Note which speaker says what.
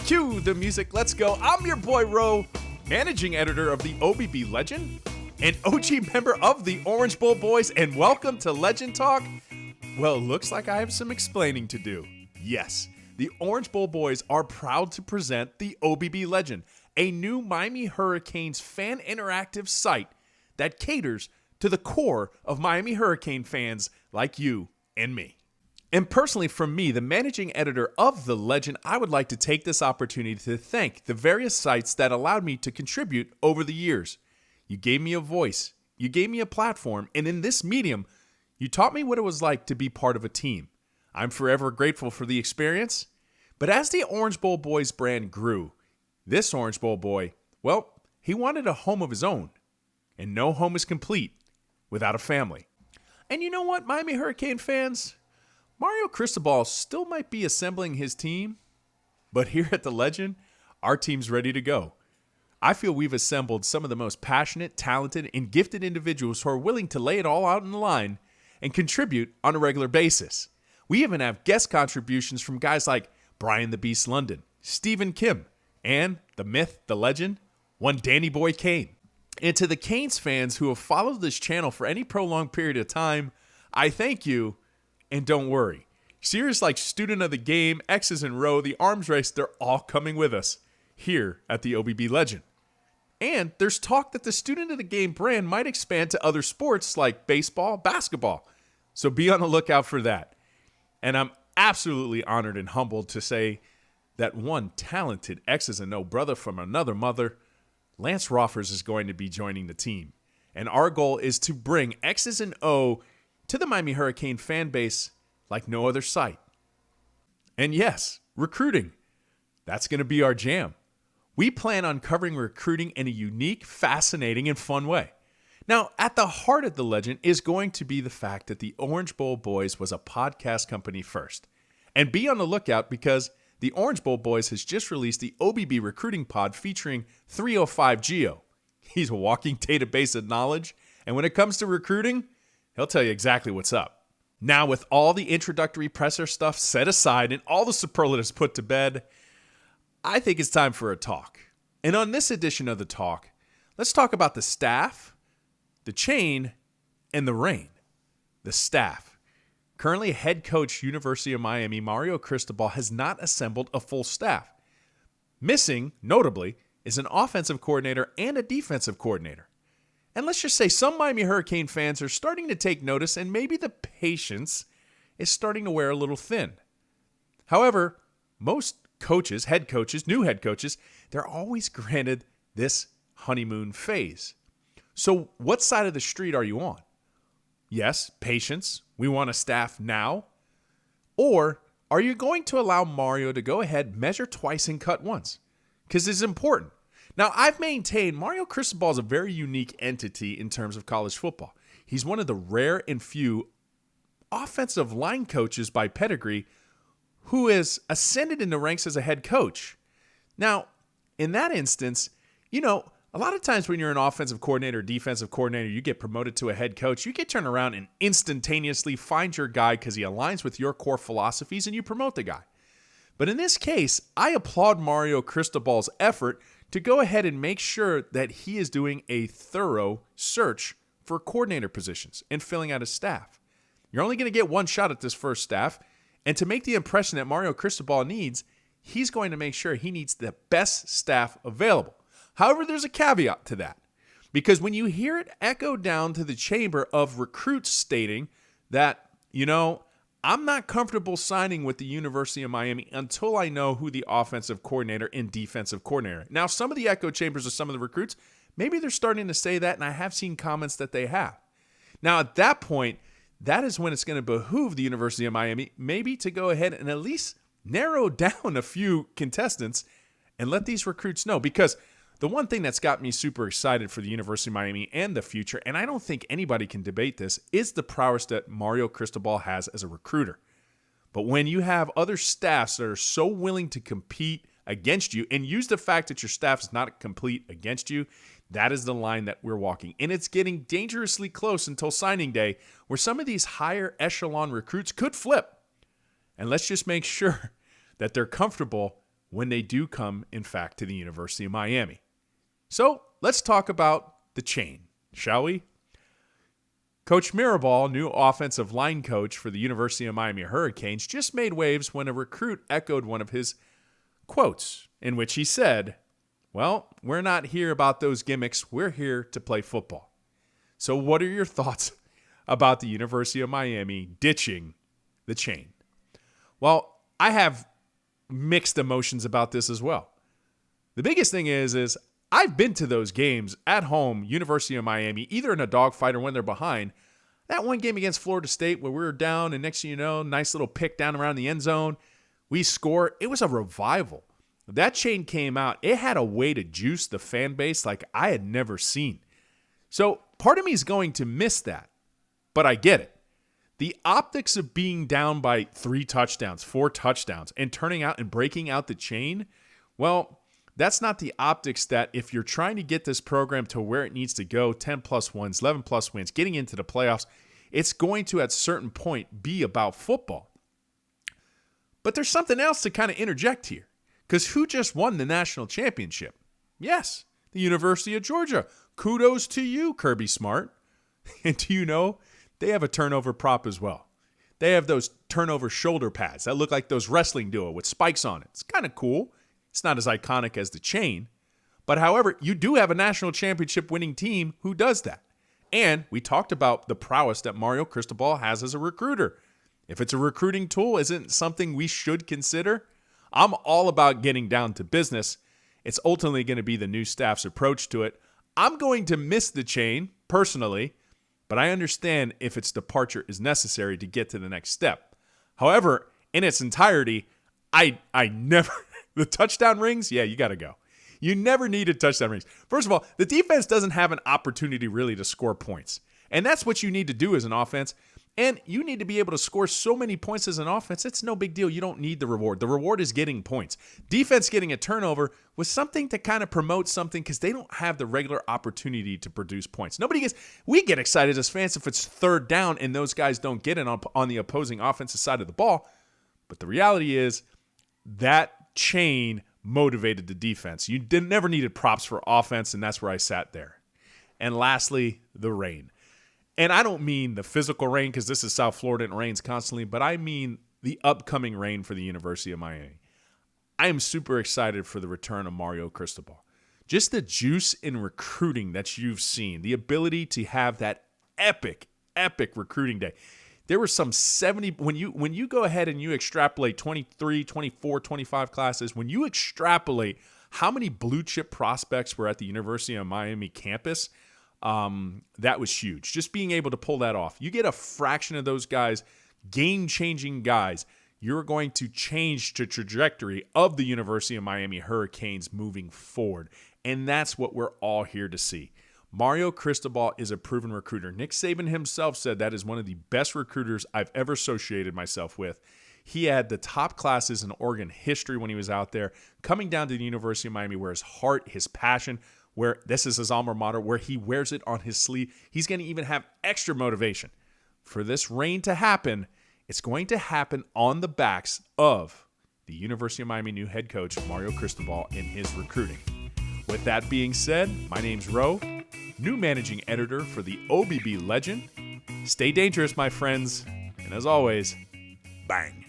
Speaker 1: Cue the music, let's go. I'm your boy Ro, managing editor of the OBB Legend, an OG member of the Orange Bowl Boys, and welcome to Legend Talk. Well, it looks like I have some explaining to do. Yes, the Orange Bowl Boys are proud to present the OBB Legend, a new Miami Hurricanes fan interactive site that caters to the core of Miami Hurricane fans like you and me. And personally, from me, the managing editor of The Legend, I would like to take this opportunity to thank the various sites that allowed me to contribute over the years. You gave me a voice, you gave me a platform, and in this medium, you taught me what it was like to be part of a team. I'm forever grateful for the experience. But as the Orange Bowl Boys brand grew, this Orange Bowl boy, well, he wanted a home of his own. And no home is complete without a family. And you know what, Miami Hurricane fans? Mario Cristobal still might be assembling his team, but here at The Legend, our team's ready to go. I feel we've assembled some of the most passionate, talented, and gifted individuals who are willing to lay it all out in the line and contribute on a regular basis. We even have guest contributions from guys like Brian the Beast London, Stephen Kim, and the myth, the legend, one Danny Boy Kane. And to the Canes fans who have followed this channel for any prolonged period of time, I thank you. And don't worry, series like Student of the Game, X's and Row, The Arms Race, they're all coming with us here at the OBB Legend. And there's talk that the Student of the Game brand might expand to other sports like baseball, basketball. So be on the lookout for that. And I'm absolutely honored and humbled to say that one talented X's and O brother from another mother, Lance Roffers, is going to be joining the team. And our goal is to bring X's and O to the Miami Hurricane fan base like no other site. And yes, recruiting. That's going to be our jam. We plan on covering recruiting in a unique, fascinating, and fun way. Now, at the heart of The Legend is going to be the fact that the Orange Bowl Boys was a podcast company first. And be on the lookout because the Orange Bowl Boys has just released the OBB Recruiting Pod featuring 305 Geo. He's a walking database of knowledge, and when it comes to recruiting, he'll tell you exactly what's up. Now, with all the introductory presser stuff set aside and all the superlatives put to bed, I think it's time for a talk. And on this edition of The Talk, let's talk about the staff, the chain, and the reign. The staff. Currently head coach University of Miami, Mario Cristobal, has not assembled a full staff. Missing, notably, is an offensive coordinator and a defensive coordinator. And let's just say some Miami Hurricane fans are starting to take notice and maybe the patience is starting to wear a little thin. However, most coaches, new head coaches, they're always granted this honeymoon phase. So what side of the street are you on? Yes, patience. We want a staff now. Or are you going to allow Mario to go ahead, measure twice, and cut once? Because it's important. Now, I've maintained Mario Cristobal is a very unique entity in terms of college football. He's one of the rare and few offensive line coaches by pedigree who has ascended in the ranks as a head coach. Now, in that instance, a lot of times when you're an offensive coordinator, defensive coordinator, you get promoted to a head coach, you get turned around and instantaneously find your guy because he aligns with your core philosophies and you promote the guy. But in this case, I applaud Mario Cristobal's effort to go ahead and make sure that he is doing a thorough search for coordinator positions and filling out his staff. You're only going to get one shot at this first staff, and to make the impression that Mario Cristobal needs, he's going to make sure he needs the best staff available. However, there's a caveat to that, because when you hear it echo down to the chamber of recruits stating that, I'm not comfortable signing with the University of Miami until I know who the offensive coordinator and defensive coordinator. Now, some of the echo chambers of some of the recruits, maybe they're starting to say that, and I have seen comments that they have. Now, at that point, that is when it's going to behoove the University of Miami maybe to go ahead and at least narrow down a few contestants and let these recruits know. Because the one thing that's got me super excited for the University of Miami and the future, and I don't think anybody can debate this, is the prowess that Mario Cristobal has as a recruiter. But when you have other staffs that are so willing to compete against you and use the fact that your staff is not complete against you, that is the line that we're walking. And it's getting dangerously close until signing day where some of these higher echelon recruits could flip. And let's just make sure that they're comfortable when they do come, in fact, to the University of Miami. So let's talk about the chain, shall we? Coach Mirabal, new offensive line coach for the University of Miami Hurricanes, just made waves when a recruit echoed one of his quotes in which he said, "Well, we're not here about those gimmicks. We're here to play football." So what are your thoughts about the University of Miami ditching the chain? Well, I have mixed emotions about this as well. The biggest thing is I've been to those games at home, University of Miami, either in a dogfight or when they're behind. That one game against Florida State where we were down and next thing you know, nice little pick down around the end zone. We score. It was a revival. That chain came out. It had a way to juice the fan base like I had never seen. So part of me is going to miss that, but I get it. The optics of being down by 3 touchdowns, 4 touchdowns, and turning out and breaking out the chain, well, that's not the optics that if you're trying to get this program to where it needs to go, 10-plus wins, 11-plus wins, getting into the playoffs, it's going to at a certain point be about football. But there's something else to kind of interject here, because who just won the national championship? Yes, the University of Georgia. Kudos to you, Kirby Smart. And do you know, they have a turnover prop as well. They have those turnover shoulder pads that look like those wrestling duo with spikes on it. It's kind of cool. It's not as iconic as the chain. But however, you do have a national championship winning team who does that. And we talked about the prowess that Mario Cristobal has as a recruiter. If it's a recruiting tool, isn't it something we should consider? I'm all about getting down to business. It's ultimately going to be the new staff's approach to it. I'm going to miss the chain, personally, but I understand if its departure is necessary to get to the next step. However, in its entirety, I never... The touchdown rings, yeah, you got to go. You never needed touchdown rings. First of all, the defense doesn't have an opportunity really to score points. And that's what you need to do as an offense. And you need to be able to score so many points as an offense. It's no big deal. You don't need the reward. The reward is getting points. Defense getting a turnover was something to kind of promote something because they don't have the regular opportunity to produce points. We get excited as fans if it's third down and those guys don't get it on the opposing offensive side of the ball. But the reality is that chain motivated the defense. You never needed props for offense, and that's where I sat there. And lastly, the rain. And I don't mean the physical rain because this is South Florida and it rains constantly, but I mean the upcoming rain for the University of Miami. I am super excited for the return of Mario Cristobal. Just the juice in recruiting that you've seen, the ability to have that epic recruiting day. There were some 70, when you go ahead and you extrapolate 23, 24, 25 classes, when you extrapolate how many blue chip prospects were at the University of Miami campus, that was huge. Just being able to pull that off. You get a fraction of those guys, game-changing guys, you're going to change the trajectory of the University of Miami Hurricanes moving forward. And that's what we're all here to see. Mario Cristobal is a proven recruiter. Nick Saban himself said that is one of the best recruiters I've ever associated myself with. He had the top classes in Oregon history when he was out there, coming down to the University of Miami where his heart, his passion, where this is his alma mater, where he wears it on his sleeve. He's going to even have extra motivation. For this reign to happen, it's going to happen on the backs of the University of Miami new head coach, Mario Cristobal, and his recruiting. With that being said, my name's Ro, new managing editor for the OBB Legend. Stay dangerous, my friends, and as always, bang.